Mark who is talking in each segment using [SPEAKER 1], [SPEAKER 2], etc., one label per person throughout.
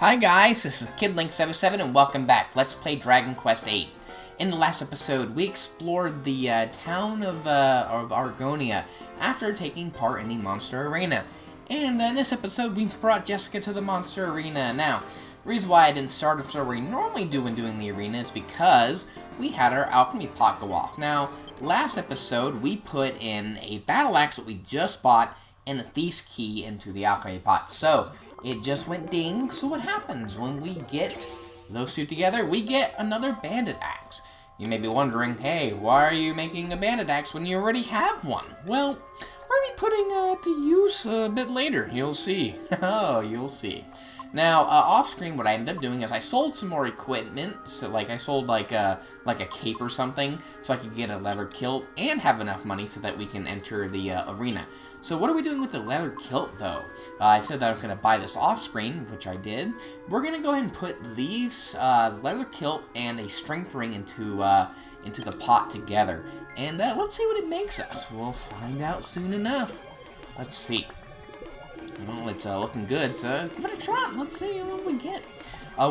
[SPEAKER 1] Hi guys, this is KidLink77 and welcome back. Let's play Dragon Quest VIII. In the last episode, we explored the town of Argonia after taking part in the Monster Arena. And in this episode, we brought Jessica to the Monster Arena. Now, the reason why I didn't start off where we normally do when doing the arena is because we had our alchemy pot go off. Now, last episode, we put in a battle axe that we just bought and a thief's key into the alchemy pot. So, it just went ding. So what happens when we get those two together? We get another bandit axe. You may be wondering, hey, why are you making a bandit axe when you already have one? Well, we're going to be putting it to use a bit later. You'll see. Oh, you'll see. Now, off-screen, what I ended up doing is I sold some more equipment. So, like, I sold, like a cape or something, so I could get a leather kilt and have enough money so that we can enter the arena. So, what are we doing with the leather kilt, though? I said that I was going to buy this off-screen, which I did. We're going to go ahead and put these leather kilt and a strength ring into the pot together. And let's see what it makes us. We'll find out soon enough. Let's see. Well, it's looking good, so give it a try. Let's see what we get.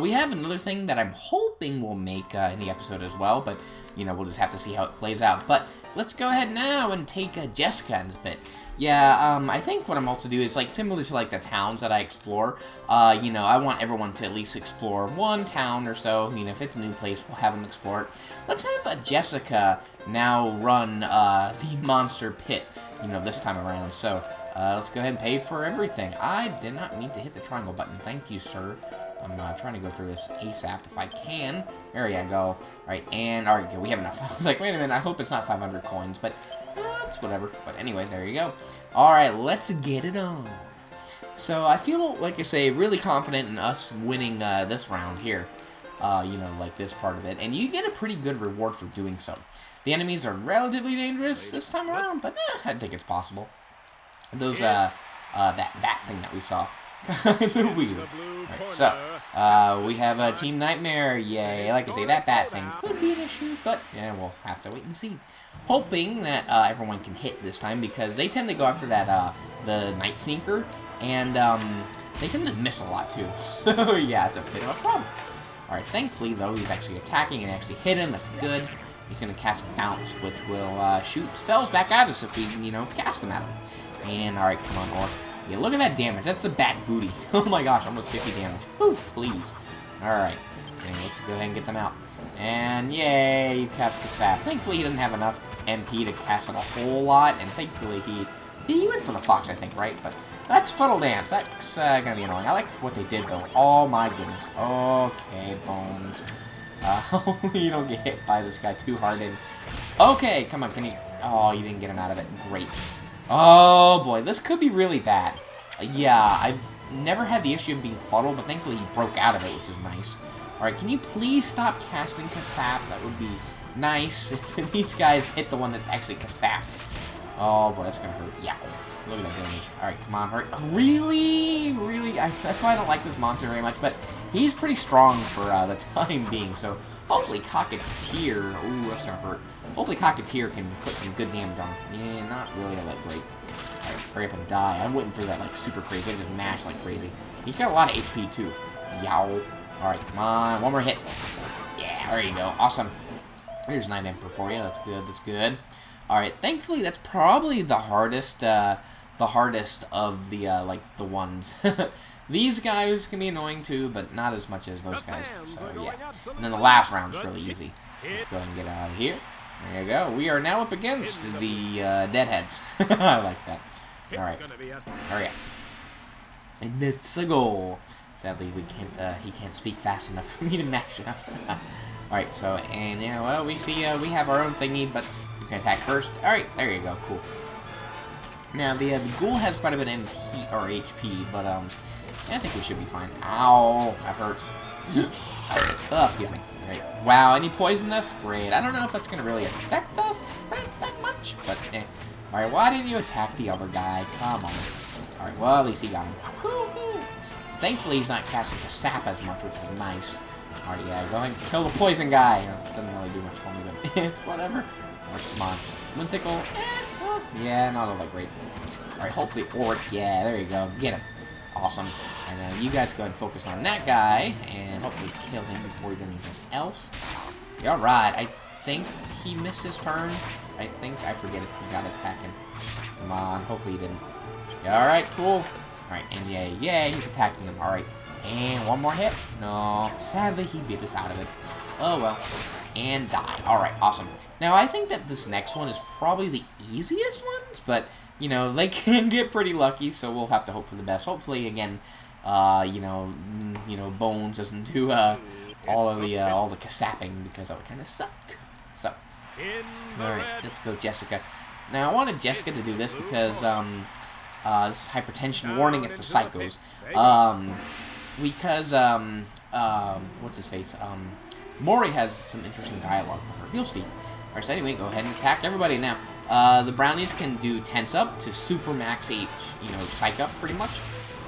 [SPEAKER 1] We have another thing that I'm hoping we'll make in the episode as well, but, you know, we'll just have to see how it plays out. But let's go ahead now and take Jessica in a bit. Yeah, I think what I'm also do is, like, similar to, like, the towns that I explore, you know, I want everyone to at least explore one town or so. You know, if it's a new place, we'll have them explore it. Let's have Jessica now run the monster pit, you know, this time around. So, let's go ahead and pay for everything. I did not mean to hit the triangle button. Thank you, sir. I'm trying to go through this ASAP if I can. There you go. All right, and all right, we have enough. I was like, wait a minute, I hope it's not 500 coins, but it's whatever. But anyway, there you go. All right, let's get it on. So I feel, like I say, really confident in us winning this round here. You know, like this part of it, and you get a pretty good reward for doing so. The enemies are relatively dangerous this time around, but I think it's possible. Those that bat thing that we saw. Kind of weird. Alright, so, we have a Team Nightmare, yay. Like I say, that bat thing could be an issue, but, yeah, we'll have to wait and see. Hoping that everyone can hit this time, because they tend to go after that, the Night Sneaker, and, they tend to miss a lot, too. So, yeah, it's a bit of a problem. Alright, thankfully, though, he's actually attacking and actually hit him, that's good. He's going to cast Bounce, which will, shoot spells back at us if we, you know, cast them at him. And, alright, come on, Orc. Yeah, look at that damage. That's a bat booty. Oh my gosh, almost 50 damage. Woo, please. Alright. Let's go ahead and get them out. And, yay, you cast Kasap. Thankfully, he doesn't have enough MP to cast it a whole lot. And thankfully, he went for the fox, I think, right? But that's Funnel Dance. That's gonna be annoying. I like what they did, though. Oh my goodness. Okay, Bones. You don't get hit by this guy too hard. And okay, come on, can you... Oh, you didn't get him out of it. Great. Oh boy, this could be really bad. Yeah, I've never had the issue of being fuddled, but thankfully he broke out of it, which is nice. Alright, can you please stop casting Kasap? That would be nice if these guys hit the one that's actually Kasapped. Oh boy, that's gonna hurt. Yeah, look at that damage. Alright, come on, hurt. Really? Really? That's why I don't like this monster very much, but he's pretty strong for the time being, so hopefully Cocketeer... Ooh, that's gonna hurt. Hopefully Cocketeer can put some good damage on him. Yeah, not really all that great. Alright, hurry up and die. I went through that like super crazy. I just mashed like crazy. He's got a lot of HP too. Yow. Alright, come on. One more hit. Yeah, there you go. Awesome. Here's 9 Emperor for you. That's good. That's good. Alright, thankfully that's probably the hardest of the, like, the ones. These guys can be annoying too, but not as much as those guys. So, yeah. And then the last round's really easy. Let's go ahead and get out of here. There you go. We are now up against the Deadheads. I like that. Alright. Hurry up. And it's a goal. Sadly, we can't, he can't speak fast enough for me to mash it up. Alright, so, and yeah, well, we see, we have our own thingy, but we can attack first. Alright, there you go. Cool. Now, the ghoul has quite a bit of MP, or HP, but, yeah, I think we should be fine. Ow, that hurts. Excuse me. Great. Wow, and he poisoned us? Great. I don't know if that's going to really affect us that much, but eh. Alright, why didn't you attack the other guy? Come on. Alright, well, at least he got him. Cool, cool. Thankfully, he's not casting the sap as much, which is nice. Alright, yeah, go ahead and kill the poison guy. It doesn't really do much for me, but it's whatever. Alright, come on. Whimsical. Yeah, not all that great. Alright, hopefully Oric. Yeah, there you go. Get him. Awesome. And you guys go ahead and focus on that guy, and hopefully kill him before he does anything else. Yeah, alright, I think he missed his turn. I forget if he got attacking. Come on, hopefully he didn't. Yeah, alright, cool. Alright, and yeah, he's attacking him. Alright, and one more hit. No, sadly he beat us out of it. Oh well. And die. Alright, awesome. Now, I think that this next one is probably the easiest ones, but, you know, they can get pretty lucky, so we'll have to hope for the best. Hopefully, again, you know, Bones doesn't do all the casapping, because that would kind of suck. So, alright, let's go Jessica. Now, I wanted Jessica to do this because, this is hypertension warning, it's the psychos. Because, what's his face? Maury has some interesting dialogue for her. You'll see. Alright, so anyway, go ahead and attack everybody now. The brownies can do tense up to super max H, you know, psych up pretty much.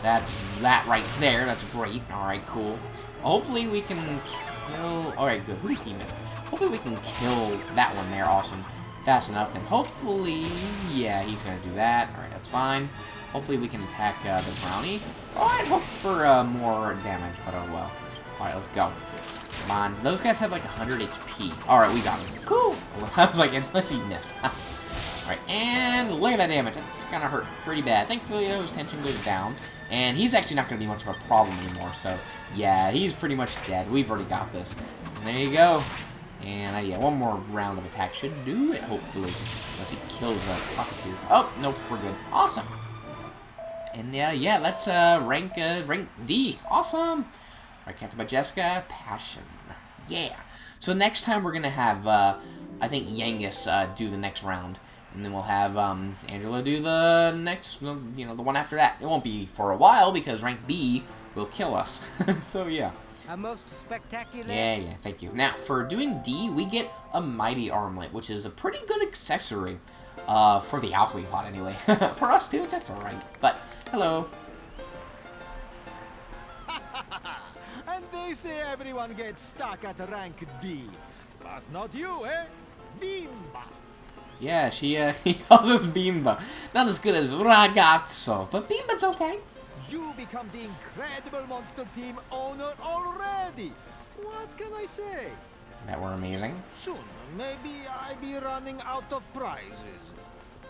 [SPEAKER 1] That's that right there. That's great. Alright, cool. Hopefully we can kill... Alright, good. Who did he miss? Hopefully we can kill that one there. Awesome. Fast enough. And hopefully... Yeah, he's going to do that. Alright, that's fine. Hopefully we can attack the brownie. Oh, I'd hoped for more damage, but oh well. Alright, let's go. Come on. Those guys have like 100 HP. Alright, we got him. Cool. I was like, unless he missed. Alright, and look at that damage. That's gonna hurt pretty bad. Thankfully, his tension goes down. And he's actually not gonna be much of a problem anymore. So, yeah, he's pretty much dead. We've already got this. And there you go. And, yeah, one more round of attack should do it, hopefully. Unless he kills the Puppeteer. Oh, nope, we're good. Awesome. And, yeah, that's rank D. Awesome. Alright, captured by Jessica. Passion. Yeah. So next time we're going to have, I think, Yangus do the next round. And then we'll have Angela do the next, you know, the one after that. It won't be for a while because rank B will kill us. So, yeah.
[SPEAKER 2] A most spectacular...
[SPEAKER 1] Yeah, thank you. Now, for doing D, we get a Mighty Armlet, which is a pretty good accessory. For the alchemy pot, anyway. For us, too, that's alright. But, hello.
[SPEAKER 3] And they say everyone gets stuck at rank D. But not you, eh? Bimba.
[SPEAKER 1] Yeah, he calls us Bimba. Not as good as Ragazzo, but Bimba's okay.
[SPEAKER 3] You become the incredible monster team owner already. What can I say?
[SPEAKER 1] That were amazing.
[SPEAKER 3] Soon, maybe I be running out of prizes.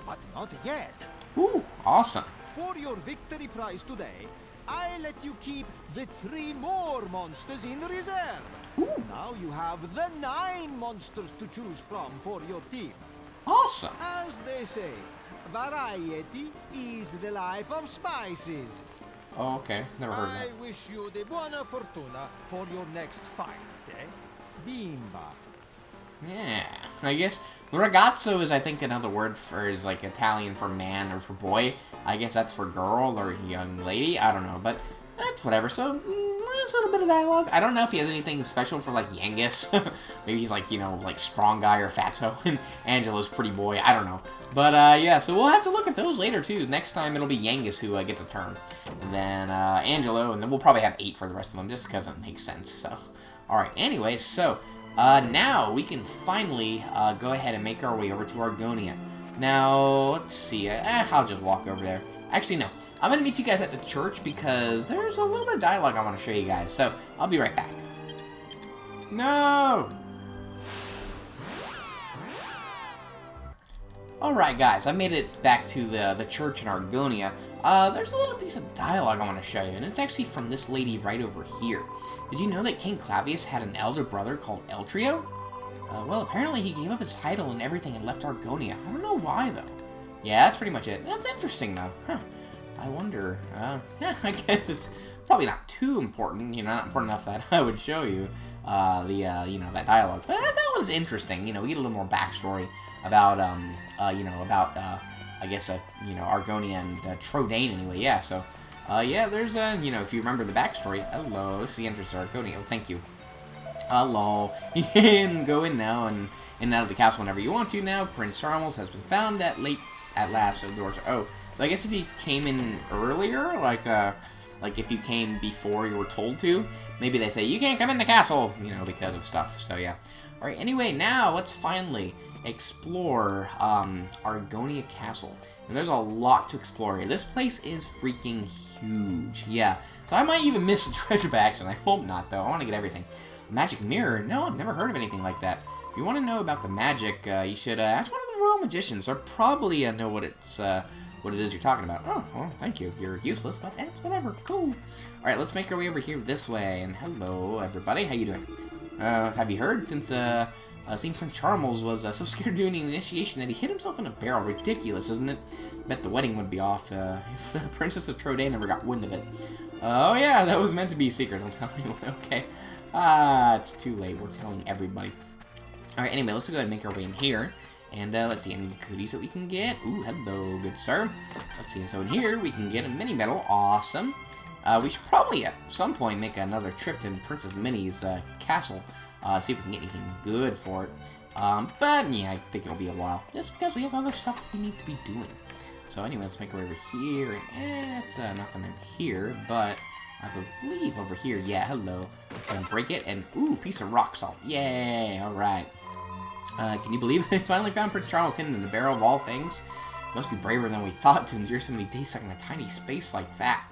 [SPEAKER 3] But not yet.
[SPEAKER 1] Ooh, awesome.
[SPEAKER 3] For your victory prize today, I let you keep the 3 more monsters in reserve.
[SPEAKER 1] Ooh.
[SPEAKER 3] Now you have the 9 monsters to choose from for your team.
[SPEAKER 1] Awesome.
[SPEAKER 3] As they say, variety is the life of spices.
[SPEAKER 1] Oh, okay. Never heard of
[SPEAKER 3] I
[SPEAKER 1] that.
[SPEAKER 3] wish you the buona fortuna for your next fight, eh? Bimba.
[SPEAKER 1] Yeah. I guess ragazzo is, I think, another word for, is like Italian for man or for boy. I guess that's for girl or young lady. I don't know, but that's whatever. So, there's a little bit of dialogue. I don't know if he has anything special for, like, Yangus. Maybe he's, like, you know, like, strong guy or fatso, and Angela's pretty boy. I don't know. But, yeah, so we'll have to look at those later, too. Next time, it'll be Yangus who gets a turn. And then, Angelo, and then we'll probably have 8 for the rest of them, just because it makes sense, so. Alright, anyway, so, now we can finally, go ahead and make our way over to Argonia. Now, let's see. I'll just walk over there. Actually, no. I'm going to meet you guys at the church because there's a little bit of dialogue I want to show you guys. So, I'll be right back. No! Alright, guys. I made it back to the church in Argonia. There's a little piece of dialogue I want to show you, and it's actually from this lady right over here. Did you know that King Clavius had an elder brother called Eltrio? Well, apparently he gave up his title and everything and left Argonia. I don't know why, though. Yeah, that's pretty much it. That's interesting, though. Huh. I wonder, yeah, I guess it's probably not too important, you know, not important enough that I would show you, you know, that dialogue. But that was interesting, you know, we get a little more backstory about, you know, about, I guess, you know, Argonia and Trodain, anyway, yeah, so, yeah, there's, you know, if you remember the backstory, hello, this is the entrance to Argonia, oh, thank you. Hello, you can go in now and in and out of the castle whenever you want to now. Prince Charles has been found at last, so the doors are... Oh, so I guess if you came in earlier, like, Like, if you came before you were told to, maybe they say, you can't come in the castle, you know, because of stuff. So, yeah. Alright, anyway, now let's finally explore Argonia Castle. And there's a lot to explore here. This place is freaking huge. Yeah. So I might even miss a treasure by accident. I hope not, though. I want to get everything. A magic mirror? No, I've never heard of anything like that. If you want to know about the magic, you should ask one of the royal magicians. They'll probably know what it is you're talking about. Oh, well, thank you. You're useless, but it's whatever. Cool. All right, let's make our way over here this way. And hello, everybody. How you doing? Have you heard since St. Prince Charles was so scared doing the initiation that he hit himself in a barrel? Ridiculous, isn't it? Bet the wedding would be off if the Princess of Trodain never got wind of it. Oh yeah, that was meant to be a secret. Don't tell anyone. Okay. It's too late. We're telling everybody. All right. Anyway, let's go ahead and make our way in here. And let's see, any goodies that we can get. Ooh, hello, good sir. Let's see, so in here we can get a mini medal. Awesome. We should probably at some point make another trip to Princess Minnie's castle. See if we can get anything good for it. But yeah, I think it'll be a while. Just because we have other stuff that we need to be doing. So anyway, let's make our way over here. It's nothing in here, but I believe over here, yeah, hello. I can break it, and ooh, piece of rock salt. Yay, alright. Can you believe they finally found Prince Charles hidden in the barrel of all things? Must be braver than we thought to endure so many days stuck in a tiny space like that.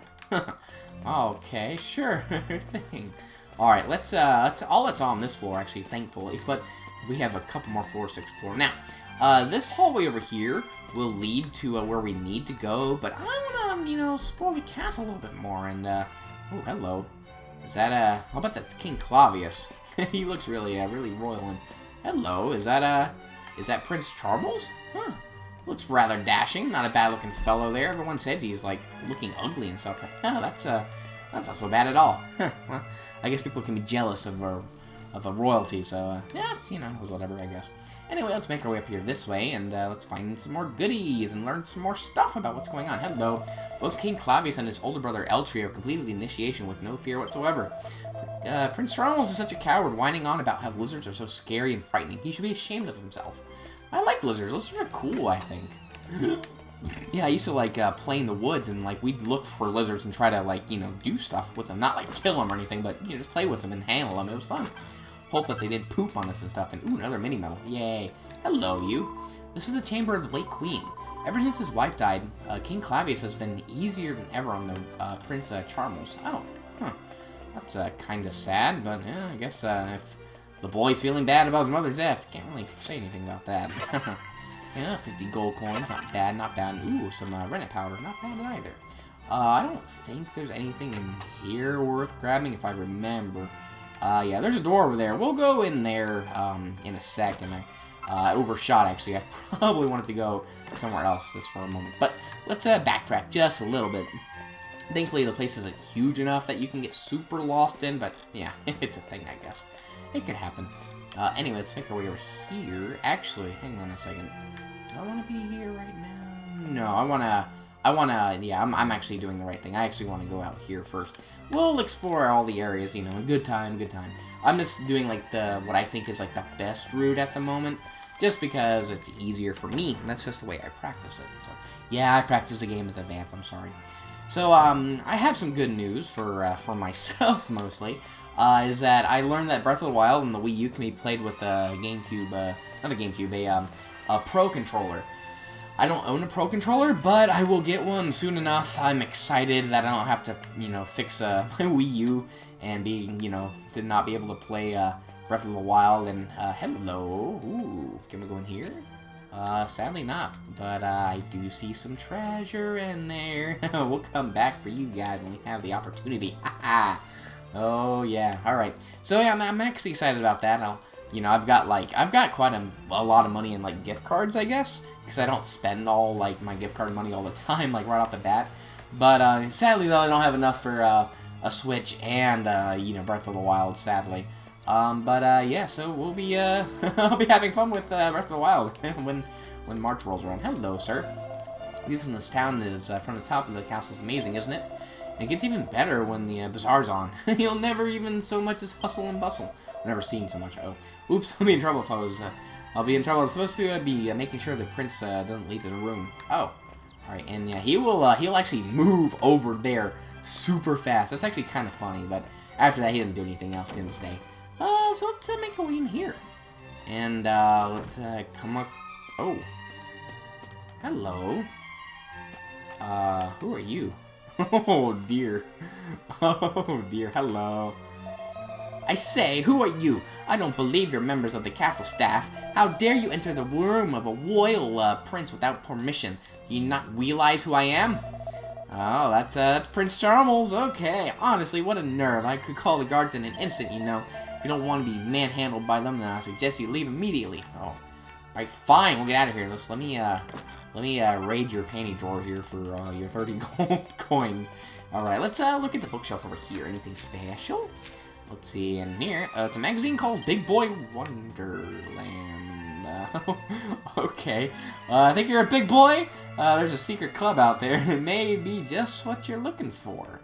[SPEAKER 1] Okay, sure thing. Alright, let's all that's on this floor, actually, thankfully, but we have a couple more floors to explore. Now, this hallway over here will lead to where we need to go, but I want to, you know, explore the castle a little bit more, and, oh, hello. Is that, how about that's King Clavius? He looks really, really royal, and hello, is that Prince Charles? Huh. Looks rather dashing, not a bad-looking fellow there. Everyone says he's, like, looking ugly and stuff. Oh, that's not so bad at all. Well, I guess people can be jealous of a royalty, so, yeah, it's, you know, it was whatever, I guess. Anyway, let's make our way up here this way, and let's find some more goodies and learn some more stuff about what's going on. Hello. Both King Clavius and his older brother Eltrio completed the initiation with no fear whatsoever. Prince Charles is such a coward, whining on about how lizards are so scary and frightening. He should be ashamed of himself. I like lizards. Lizards are cool, I think. Yeah, I used to, like, play in the woods, and, like, we'd look for lizards and try to, like, you know, do stuff with them. Not, like, kill them or anything, but, you know, just play with them and handle them. It was fun. Hope that they didn't poop on us and stuff. And, ooh, another mini medal. Yay. Hello, you. This is the chamber of the late queen. Ever since his wife died, King Clavius has been easier than ever on the Prince Charles. Oh, huh. That's kind of sad, but, yeah, I guess if the boy's feeling bad about his mother's death, can't really say anything about that. Yeah, 50 gold coins, not bad, not bad. Ooh, some rennet powder, not bad either. I don't think there's anything in here worth grabbing, if I remember. Yeah, there's a door over there. We'll go in there in a second. I overshot, actually. I probably wanted to go somewhere else just for a moment. But let's backtrack just a little bit. Thankfully, the place isn't huge enough that you can get super lost in, but yeah, it's a thing, I guess. It could happen. Anyway, let's make our way over here. Actually, hang on a second. Do I want to be here right now? No, yeah, I'm actually doing the right thing. I actually want to go out here first. We'll explore all the areas, you know, good time, good time. I'm just doing, like, what I think is, like, the best route at the moment, just because it's easier for me. That's just the way I practice it. So, yeah, I practice the game as advanced, I'm sorry. So, I have some good news for myself, mostly. Is that I learned that Breath of the Wild and the Wii U can be played with a GameCube, not a GameCube, a Pro Controller. I don't own a Pro Controller, but I will get one soon enough. I'm excited that I don't have to, you know, fix my Wii U and to not be able to play Breath of the Wild. And hello, ooh, can we go in here? Sadly not, but I do see some treasure in there. We'll come back for you guys when we have the opportunity. Haha. Oh yeah, all right. So yeah, I'm actually excited about that. I've got quite a lot of money in, like, gift cards, I guess, because I don't spend all, like, my gift card money all the time, like, right off the bat. But sadly though, I don't have enough for a Switch and Breath of the Wild, sadly. Yeah, so we'll be I'll be having fun with Breath of the Wild when March rolls around. Hello, sir. View from this town is from the top of the castle is amazing, isn't it? It gets even better when the bazaar's on. You'll never even so much as hustle and bustle. I've never seen so much. Oh, oops! I'll be in trouble if I was. I'll be in trouble. I'm supposed to be making sure the prince doesn't leave the room. Oh, Alright, and yeah, he'll actually move over there super fast. That's actually kind of funny, but after that, he didn't do anything else in the day. So let's make our way in here. And let's come up. Oh. Hello. Who are you? Oh dear. Oh dear. Hello. I say, who are you? I don't believe you're members of the castle staff. How dare you enter the room of a royal prince without permission? Do you not realize who I am? Oh, that's Prince Charles. Okay. Honestly, what a nerve. I could call the guards in an instant, you know. If you don't want to be manhandled by them, then I suggest you leave immediately. Oh. Alright, fine. We'll get out of here. Let me raid your panty drawer here for your 30 gold coins. Alright, let's look at the bookshelf over here. Anything special? Let's see, in here, it's a magazine called Big Boy Wonderland. Okay, I think you're a big boy. There's a secret club out there. It may be just what you're looking for.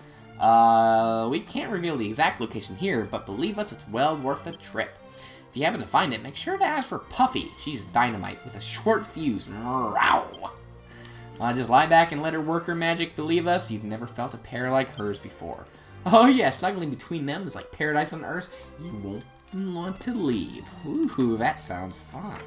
[SPEAKER 1] We can't reveal the exact location here, but believe us, it's well worth the trip. If you happen to find it, make sure to ask for Puffy. She's dynamite with a short fuse. Just lie back and let her work her magic. Believe us, you've never felt a pair like hers before. Oh yeah, snuggling between them is like paradise on earth. You won't want to leave. Ooh, that sounds fun.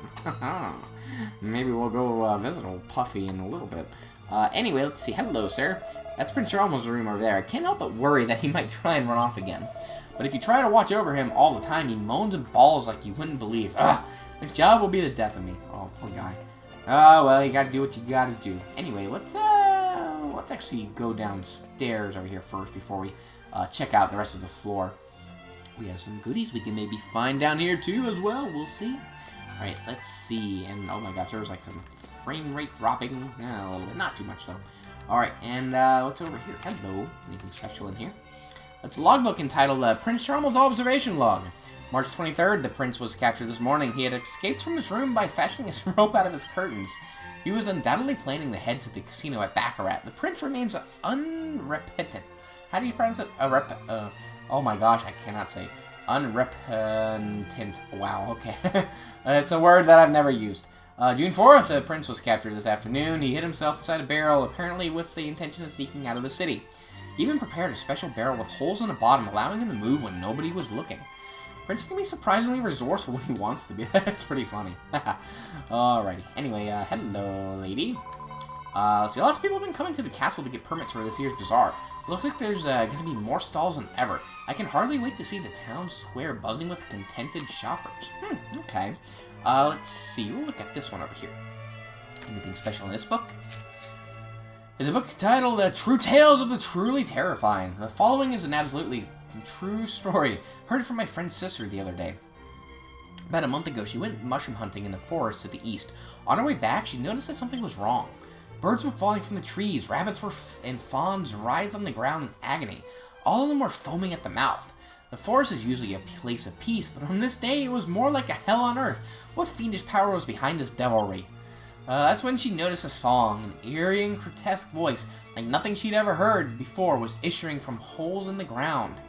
[SPEAKER 1] Maybe we'll go visit old Puffy in a little bit. Anyway, let's see. Hello, sir. That's Prince Charles' room over there. I can't help but worry that he might try and run off again. But if you try to watch over him all the time, he moans and bawls like you wouldn't believe. This job will be the death of me. Oh, poor guy. Oh, well, you gotta do what you gotta do. Anyway, let's actually go downstairs over here first before we check out the rest of the floor. We have some goodies we can maybe find down here too as well. We'll see. Alright, so let's see. And oh my gosh, there was like some frame rate dropping. A little bit. Not too much though. Alright, and what's over here? Hello. Anything special in here? It's a logbook entitled Prince Charles' Observation Log. March 23rd, the prince was captured this morning. He had escaped from his room by fashioning his rope out of his curtains. He was undoubtedly planning the head to the casino at Baccarat. The prince remains unrepentant. How do you pronounce it? Oh my gosh, I cannot say. Unrepentant. Wow, okay. It's a word that I've never used. June 4th, the prince was captured this afternoon. He hid himself inside a barrel, apparently with the intention of sneaking out of the city. He even prepared a special barrel with holes in the bottom, allowing him to move when nobody was looking. Prince can be surprisingly resourceful when he wants to be. That's pretty funny. Alrighty. Anyway, hello, lady. Let's see. Lots of people have been coming to the castle to get permits for this year's bazaar. Looks like there's going to be more stalls than ever. I can hardly wait to see the town square buzzing with contented shoppers. Okay. Let's see. We'll look at this one over here. Anything special in this book? There's a book titled True Tales of the Truly Terrifying. The following is an absolutely true story. Heard it from my friend's sister the other day. About a month ago, she went mushroom hunting in the forest to the east. On her way back, she noticed that something was wrong. Birds were falling from the trees, rabbits and fawns writhed on the ground in agony. All of them were foaming at the mouth. The forest is usually a place of peace, but on this day it was more like a hell on earth. What fiendish power was behind this devilry? That's when she noticed a song. An eerie and grotesque voice, like nothing she'd ever heard before, was issuing from holes in the ground.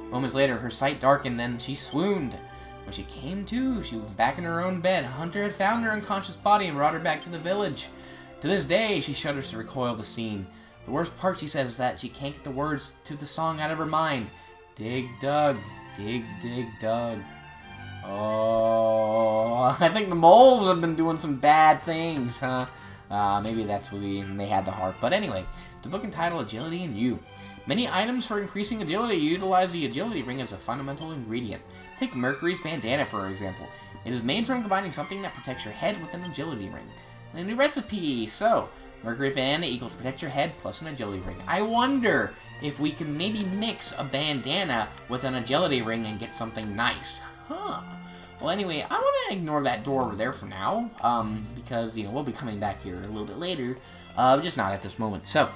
[SPEAKER 1] Moments later, her sight darkened, then she swooned. When she came to, she was back in her own bed. A hunter had found her unconscious body and brought her back to the village. To this day, she shudders to recoil the scene. The worst part, she says, is that she can't get the words to the song out of her mind. Dig, Doug. Dig, dig, Doug. Oh, I think the moles have been doing some bad things, huh? Maybe that's when they had the heart. But anyway, the book entitled Agility and You. Many items for increasing agility utilize the agility ring as a fundamental ingredient. Take Mercury's bandana, for example. It is made from combining something that protects your head with an agility ring. And a new recipe. So, Mercury bandana equals protect your head plus an agility ring. I wonder if we can maybe mix a bandana with an agility ring and get something nice. Huh. Well, anyway, I want to ignore that door over there for now, because, you know, we'll be coming back here a little bit later, just not at this moment. So,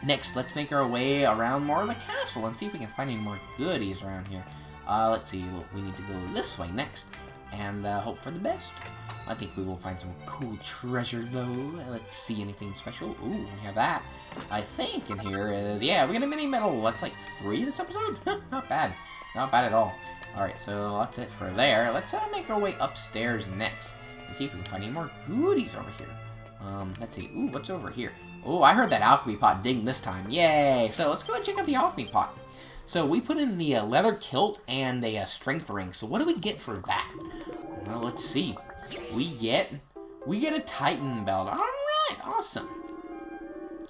[SPEAKER 1] next, let's make our way around more of the castle and see if we can find any more goodies around here. Let's see, we need to go this way next, and hope for the best. I think we will find some cool treasure, though. Let's see, anything special? Ooh, we have that. I think in here is, yeah, we got a mini medal. That's like 3 this episode? Not bad. Not bad at all. Alright, so that's it for there. Let's make our way upstairs next and see if we can find any more goodies over here. Let's see. Ooh, what's over here? Oh, I heard that alchemy pot ding this time. Yay! So let's go and check out the alchemy pot. So we put in the leather kilt and a strength ring. So what do we get for that? Well, let's see. We get a Titan belt. All right, awesome.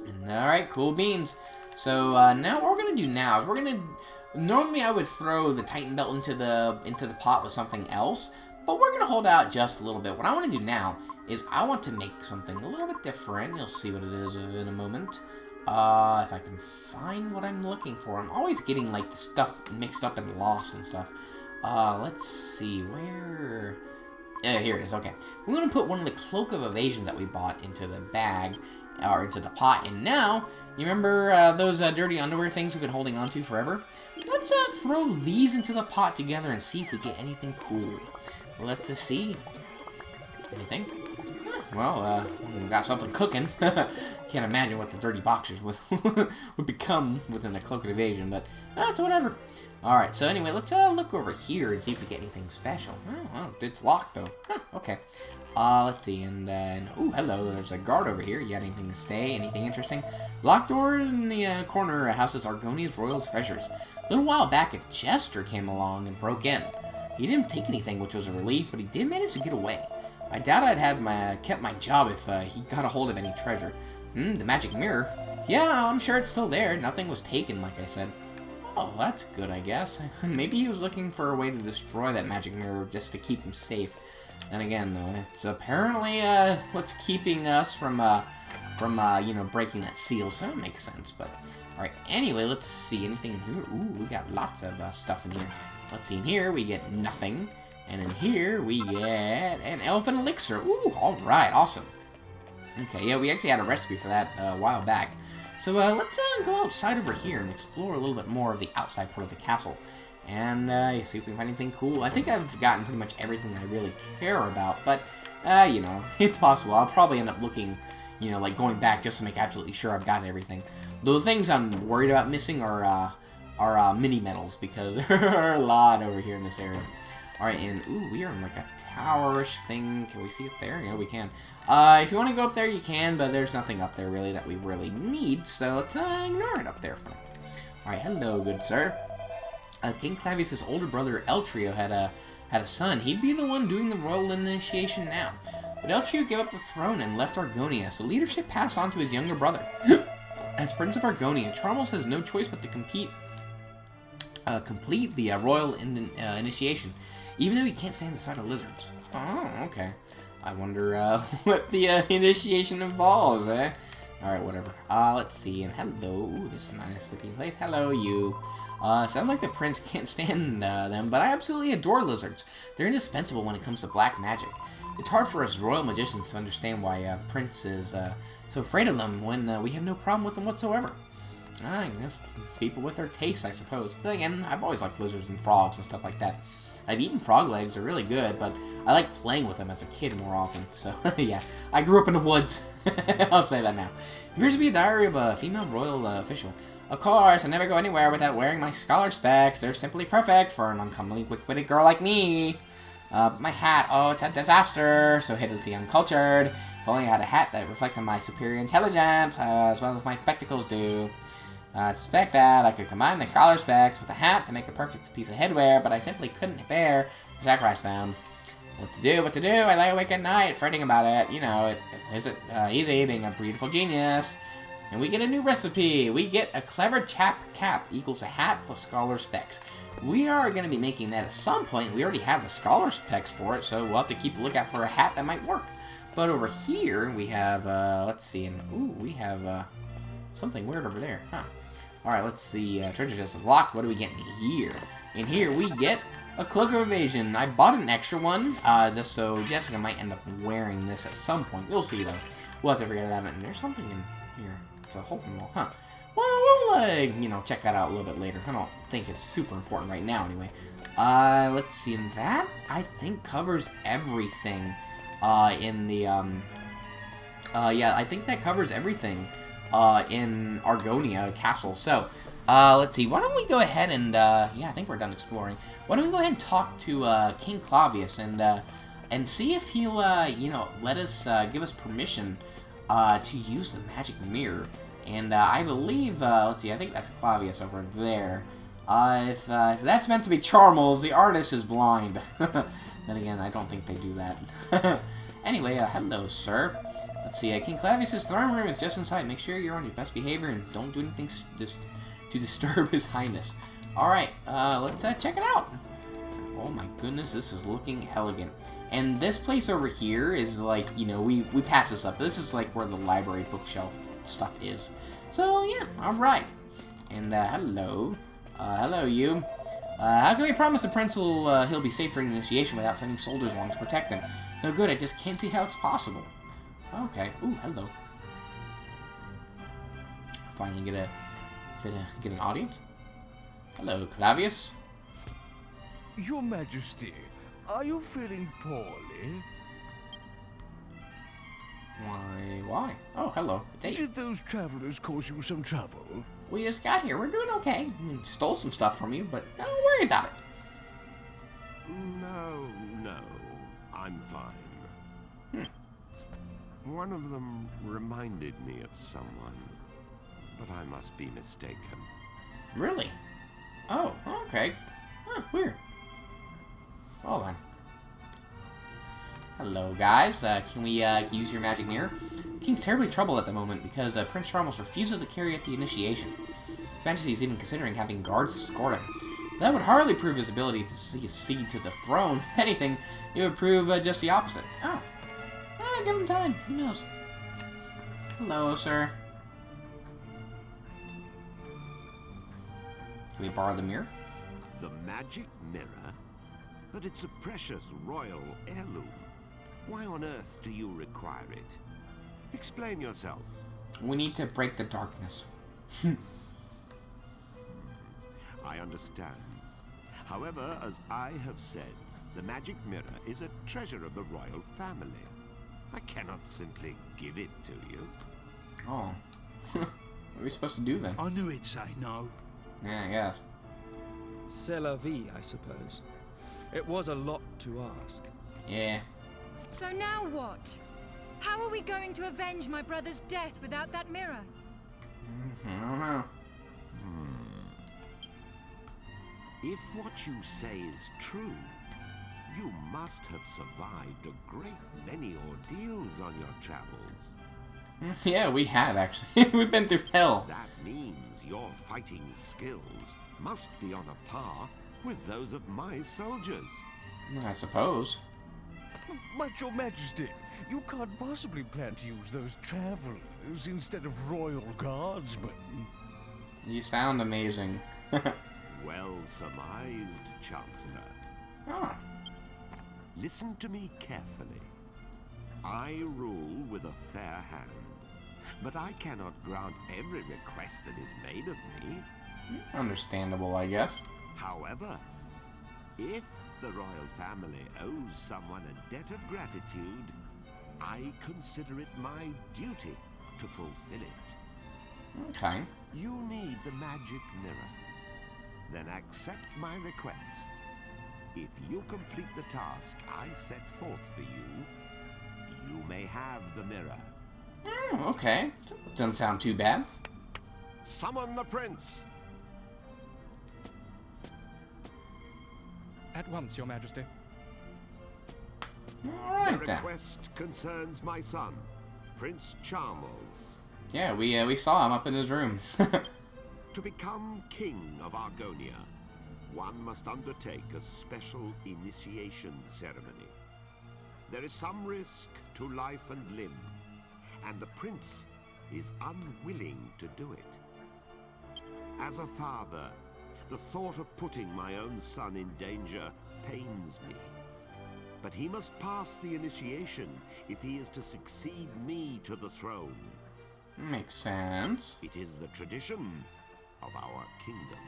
[SPEAKER 1] And, all right, cool beans. So now what we're gonna do now is we're gonna. Normally I would throw the Titan belt into the pot with something else, but we're gonna hold out just a little bit. What I want to do now is I want to make something a little bit different. You'll see what it is in a moment. If I can find what I'm looking for. I'm always getting, like, the stuff mixed up and lost and stuff. Let's see, where... here it is, okay. We're going to put one of the Cloak of Evasion that we bought into the bag, or into the pot, and now, you remember those dirty underwear things we've been holding on to forever? Let's throw these into the pot together and see if we get anything cool. Let's see. Anything? Well, we got something cooking. Can't imagine what the dirty boxers would become within the Cloak of Evasion, but that's whatever. Alright, so anyway, let's look over here and see if we get anything special. Oh, well, it's locked, though. Huh, okay. Let's see, and oh, hello, there's a guard over here. You got anything to say? Anything interesting? Locked door in the corner houses Argonia's royal treasures. A little while back, a jester came along and broke in. He didn't take anything, which was a relief, but he did manage to get away. I doubt I'd have kept my job if he got a hold of any treasure. The magic mirror? Yeah, I'm sure it's still there. Nothing was taken, like I said. Oh, that's good, I guess. Maybe he was looking for a way to destroy that magic mirror just to keep him safe. And again, though, it's apparently what's keeping us from you know, breaking that seal, so it makes sense. But all right, anyway, let's see anything in here. Ooh, we got lots of stuff in here. Let's see, in here we get nothing. And in here, we get an elephant elixir. Ooh, alright, awesome. Okay, yeah, we actually had a recipe for that a while back. So let's go outside over here and explore a little bit more of the outside part of the castle. And see if we can find anything cool. I think I've gotten pretty much everything I really care about, but, you know, it's possible. I'll probably end up looking, you know, like going back just to make absolutely sure I've got everything. The things I'm worried about missing are mini medals, because there are a lot over here in this area. Alright, and ooh, we are in like a towerish thing. Can we see it there? Yeah, we can. If you want to go up there, you can, but there's nothing up there really that we really need, so let's ignore it up there for now. Alright, hello, good sir. King Clavius' older brother Eltrio had a son. He'd be the one doing the royal initiation now. But Eltrio gave up the throne and left Argonia, so leadership passed on to his younger brother. As Prince of Argonia, Charles has no choice but to complete the royal initiation, even though he can't stand the sight of lizards. Oh, okay. I wonder what the initiation involves, eh? Alright, whatever. Let's see, and hello. Ooh, this is a nice looking place. Hello, you. Sounds like the prince can't stand them, but I absolutely adore lizards. They're indispensable when it comes to black magic. It's hard for us royal magicians to understand why the prince is so afraid of them when we have no problem with them whatsoever. I guess people with their tastes, I suppose. But again, I've always liked lizards and frogs and stuff like that. I've eaten frog legs, they're really good, but I like playing with them as a kid more often. So, yeah, I grew up in the woods. I'll say that now. It appears to be a diary of a female royal official. Of course, I never go anywhere without wearing my scholar specs. They're simply perfect for an uncommonly quick-witted girl like me. My hat, oh, it's a disaster, so hideously uncultured. If only I had a hat that reflected my superior intelligence, as well as my spectacles do. I suspect that I could combine the collar specs with a hat to make a perfect piece of headwear, but I simply couldn't bear to sacrifice them. What to do? I lay awake at night fretting about it. You know, it isn't easy being a beautiful genius. And we get a new recipe. We get a clever chap cap equals a hat plus scholar specs. We are going to be making that at some point. We already have the scholar specs for it, so we'll have to keep a lookout for a hat that might work. But over here, we have, let's see, and ooh, we have something weird over there, huh? Alright, let's see. Treasure chest is locked. What do we get in here? In here, we get a Cloak of Evasion. I bought an extra one, just so Jessica might end up wearing this at some point. We'll see, though. We'll have to figure that out. And there's something in here. It's a hole in the wall, huh? Well, we'll, you know, check that out a little bit later. I don't think it's super important right now, anyway. Let's see. And that, I think, covers everything, in the, yeah, I think that covers everything in Argonia Castle. So, let's see. Why don't we go ahead and, yeah, I think we're done exploring. Why don't we go ahead and talk to King Clavius and see if he'll, you know, let us, give us permission to use the magic mirror. And I believe, let's see, I think that's Clavius over there. If that's meant to be Charmels, the artist is blind. Then again, I don't think they do that. Anyway, hello, sir. Let's see, King Clavius' throne room is just inside. Make sure you're on your best behavior and don't do anything to disturb His Highness. Alright, let's check it out. Oh my goodness, this is looking elegant. And this place over here is like, you know, we pass this up. This is like where the library bookshelf stuff is. So, yeah, alright. And, hello. Hello, you. How can we promise the prince he'll be safe during initiation without sending soldiers along to protect him? No good, I just can't see how it's possible. Okay. Ooh, hello. Finally get an audience. Hello, Clavius.
[SPEAKER 3] Your Majesty, are you feeling poorly?
[SPEAKER 1] Why? Oh, hello. It's 8.
[SPEAKER 3] Did those travelers cause you some trouble?
[SPEAKER 1] We just got here. We're doing okay. We stole some stuff from you, but don't worry about it.
[SPEAKER 4] No, I'm fine. One of them reminded me of someone, but I must be mistaken.
[SPEAKER 1] Really? Oh, okay. Huh, weird. Hold on. Hello, guys. Can we use your magic mirror? The King's terribly troubled at the moment because Prince Charles refuses to carry out the initiation. His Majesty is even considering having guards escort him. That would hardly prove his ability to succeed to the throne. If anything, it would prove just the opposite. Oh. Give him time. Who knows? Hello, sir. Can we borrow the mirror?
[SPEAKER 4] The magic mirror? But it's a precious royal heirloom. Why on earth do you require it? Explain yourself.
[SPEAKER 1] We need to break the darkness.
[SPEAKER 4] I understand. However, as I have said, the magic mirror is a treasure of the royal family. I cannot simply give it to you.
[SPEAKER 1] Oh. What are we supposed to do then?
[SPEAKER 3] I knew he'd say no.
[SPEAKER 1] Yeah, I guess.
[SPEAKER 5] C'est la vie, I suppose. It was a lot to ask.
[SPEAKER 1] Yeah.
[SPEAKER 6] So now what? How are we going to avenge my brother's death without that mirror?
[SPEAKER 1] I don't know.
[SPEAKER 4] If what you say is true, you must have survived a great many ordeals on your travels.
[SPEAKER 1] Yeah, we have actually. We've been through hell.
[SPEAKER 4] That means your fighting skills must be on a par with those of my soldiers.
[SPEAKER 1] I suppose.
[SPEAKER 3] But Your Majesty, you can't possibly plan to use those travelers instead of royal guardsmen.
[SPEAKER 1] You sound amazing.
[SPEAKER 4] Well surmised, Chancellor.
[SPEAKER 1] Oh.
[SPEAKER 4] Listen to me carefully. I rule with a fair hand, but I cannot grant every request that is made of me.
[SPEAKER 1] Understandable, I guess.
[SPEAKER 4] However, if the royal family owes someone a debt of gratitude, I consider it my duty to fulfill it.
[SPEAKER 1] Okay.
[SPEAKER 4] You need the magic mirror. Then accept my request. If you complete the task I set forth for you, you may have the mirror.
[SPEAKER 1] Oh, okay. Doesn't sound too bad.
[SPEAKER 4] Summon the prince!
[SPEAKER 2] At once, Your Majesty.
[SPEAKER 4] The
[SPEAKER 1] Alright then.
[SPEAKER 4] request concerns my son, Prince Charmels.
[SPEAKER 1] Yeah, we saw him up in his room.
[SPEAKER 4] To become king of Argonia, one must undertake a special initiation ceremony. There is some risk to life and limb, and the prince is unwilling to do it. As a father, the thought of putting my own son in danger pains me. But he must pass the initiation if he is to succeed me to the throne.
[SPEAKER 1] Makes sense.
[SPEAKER 4] It is the tradition of our kingdom.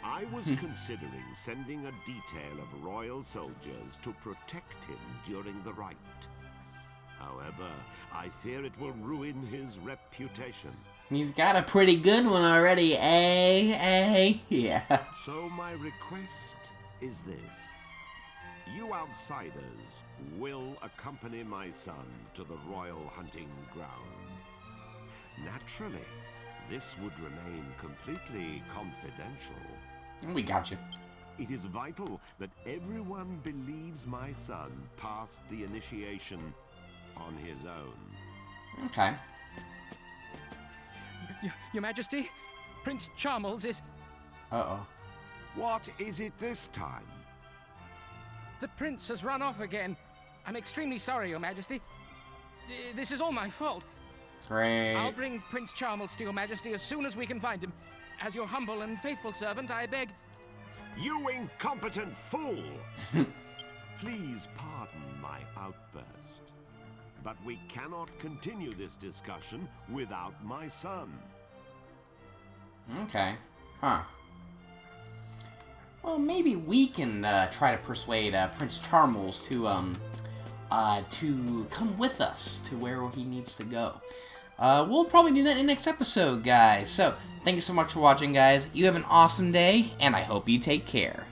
[SPEAKER 4] I was considering sending a detail of royal soldiers to protect him during the rite. However, I fear it will ruin his reputation.
[SPEAKER 1] He's got a pretty good one already, eh? Yeah.
[SPEAKER 4] So my request is this. You outsiders will accompany my son to the royal hunting ground. Naturally, this would remain completely confidential.
[SPEAKER 1] We got you.
[SPEAKER 4] It is vital that everyone believes my son passed the initiation on his own.
[SPEAKER 1] Okay.
[SPEAKER 2] Your Majesty, Prince Charmles is...
[SPEAKER 1] Uh-oh.
[SPEAKER 4] What is it this time?
[SPEAKER 2] The prince has run off again. I'm extremely sorry, Your Majesty. This is all my fault.
[SPEAKER 1] Great.
[SPEAKER 2] I'll bring Prince Charmles to Your Majesty as soon as we can find him. As your humble and faithful servant, I beg...
[SPEAKER 4] You incompetent fool! Please pardon my outburst. But we cannot continue this discussion without my son.
[SPEAKER 1] Okay. Huh. Well, maybe we can try to persuade Prince Charmles to come with us to where he needs to go. We'll probably do that in the next episode, guys. So, thank you so much for watching, guys. You have an awesome day, and I hope you take care.